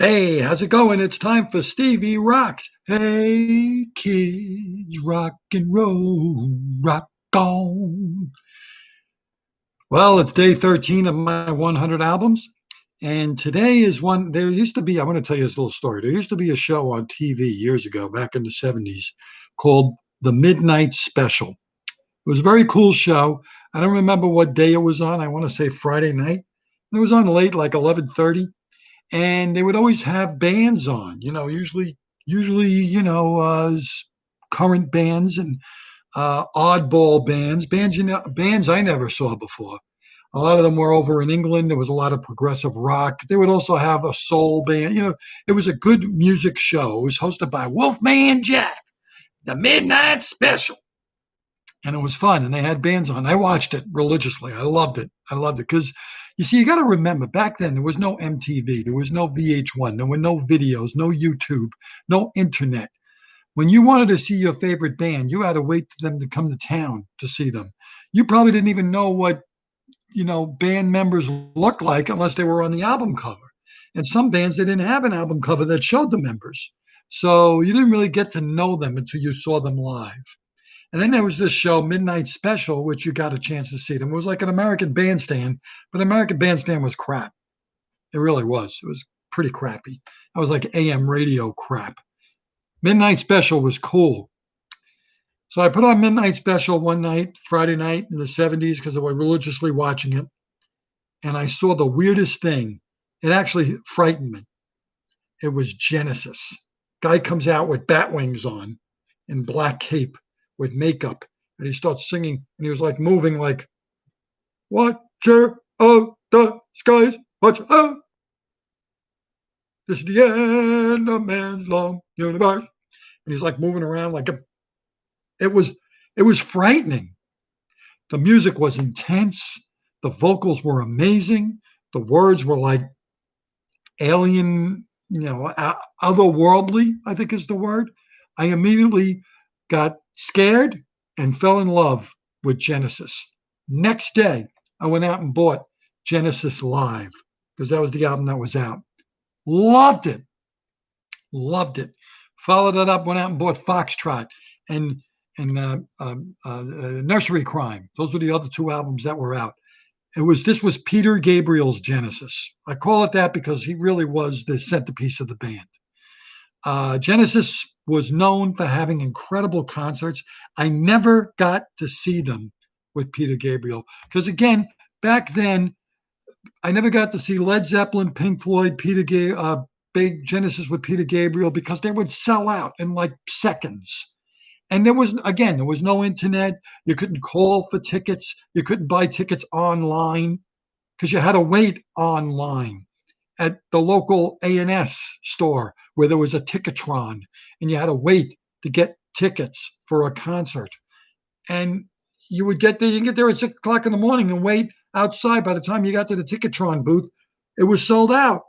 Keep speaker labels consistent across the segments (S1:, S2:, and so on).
S1: Hey, how's it going? It's time for Stevie Rocks. Hey, kids, rock and roll, rock on. Well, it's day 13 of my 100 albums. And today is one. There used to be, I want to tell you this little story. There used to be a show on TV years ago, back in the 70s, called The Midnight Special. It was a very cool show. I don't remember what day it was on. I want to say Friday night. It was on late, like 11:30, and they would always have bands on. Usually, current bands and oddball bands I never saw before. A lot of them were over in England. There was a lot of progressive rock. They would also have a soul band. It was a good music show. It was hosted by Wolfman Jack, the Midnight Special, and it was fun. And they had bands on. I watched it religiously. I loved it. I loved it because you see, you got to remember back then there was no MTV, there was no VH1, there were no videos, no YouTube, no internet. When you wanted to see your favorite band, you had to wait for them to come to town to see them. You probably didn't even know what band members looked like unless they were on the album cover. And some bands they didn't have an album cover that showed the members, so you didn't really get to know them until you saw them live. And then there was this show, Midnight Special, which you got a chance to see them. It was like an American Bandstand, but American Bandstand was crap. It really was. It was pretty crappy. That was like AM radio crap. Midnight Special was cool. So I put on Midnight Special one night, Friday night in the 70s, because I was religiously watching it. And I saw the weirdest thing. It actually frightened me. It was Genesis. Guy comes out with bat wings on and black cape with makeup. And he starts singing. And he was like moving like, Watcher of the skies, watch out. This is the end of man's long universe. And he's like moving around like it was it was frightening. The music was intense. The vocals were amazing. The words were like alien, otherworldly, I think is the word. I immediately got scared and fell in love with Genesis. Next day, I went out and bought Genesis Live because that was the album that was out. Loved it. Loved it. Followed it up, went out and bought Foxtrot and Nursery Crime. Those were the other two albums that were out. This was Peter Gabriel's Genesis. I call it that because he really was the centerpiece of the band. Genesis was known for having incredible concerts. I never got to see them with Peter Gabriel because, again, back then I never got to see Led Zeppelin, Pink Floyd, big Genesis with Peter Gabriel because they would sell out in like seconds. And there was no internet. You couldn't call for tickets. You couldn't buy tickets online because you had to wait online at the local A&S store where there was a Ticketron, and you had to wait to get tickets for a concert. And you can get there at 6 o'clock in the morning and wait outside. By the time you got to the Ticketron booth, it was sold out.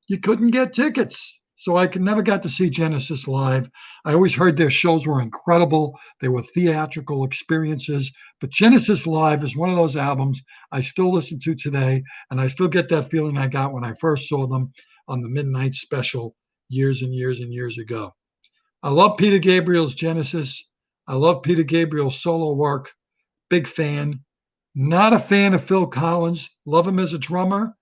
S1: You couldn't get tickets. So I never got to see Genesis live. I always heard their shows were incredible. They were theatrical experiences. But Genesis Live is one of those albums I still listen to today, and I still get that feeling I got when I first saw them on the Midnight Special years and years and years ago. I love Peter Gabriel's Genesis. I love Peter Gabriel's solo work. Big fan. Not a fan of Phil Collins. Love him as a drummer.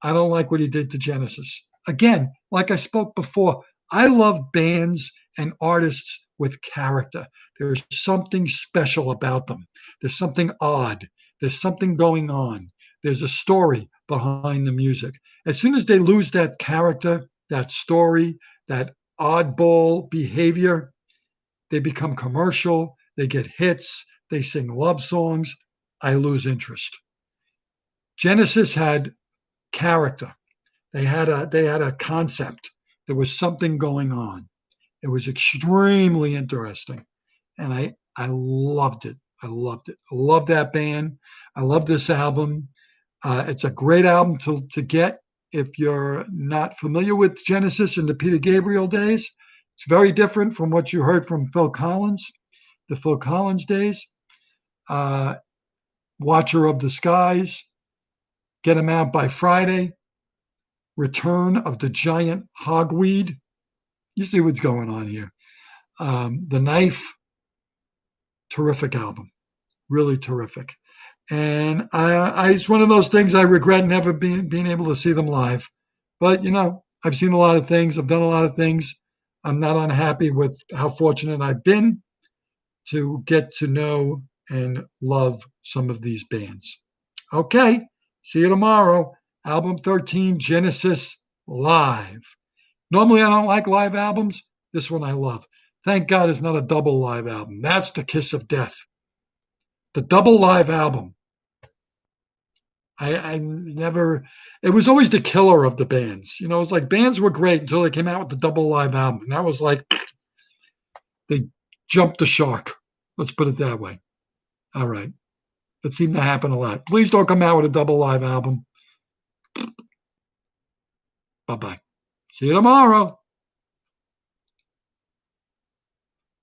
S1: I don't like what he did to Genesis. Again, like I spoke before, I love bands and artists with character. There's something special about them. There's something odd. There's something going on. There's a story behind the music. As soon as they lose that character, that story, that oddball behavior, they become commercial. They get hits. They sing love songs. I lose interest. Genesis had character. They had a concept. There was something going on. It was extremely interesting, and I loved it. I loved it. I love that band. I love this album. It's a great album to get if you're not familiar with Genesis in the Peter Gabriel days. It's very different from what you heard from Phil Collins, the Phil Collins days. Uh, Watcher of the Skies, Get 'Em Out by Friday, Return of the Giant Hogweed. You see what's going on here. The Knife, terrific album, really terrific. And it's one of those things I regret never being able to see them live. But, I've seen a lot of things. I've done a lot of things. I'm not unhappy with how fortunate I've been to get to know and love some of these bands. Okay, see you tomorrow. Album 13, Genesis Live. Normally, I don't like live albums. This one I love. Thank God it's not a double live album. That's the kiss of death. The double live album. I never, it was always the killer of the bands. It was like bands were great until they came out with the double live album. And that was like, they jumped the shark. Let's put it that way. All right. It seemed to happen a lot. Please don't come out with a double live album. Bye-bye. See you tomorrow.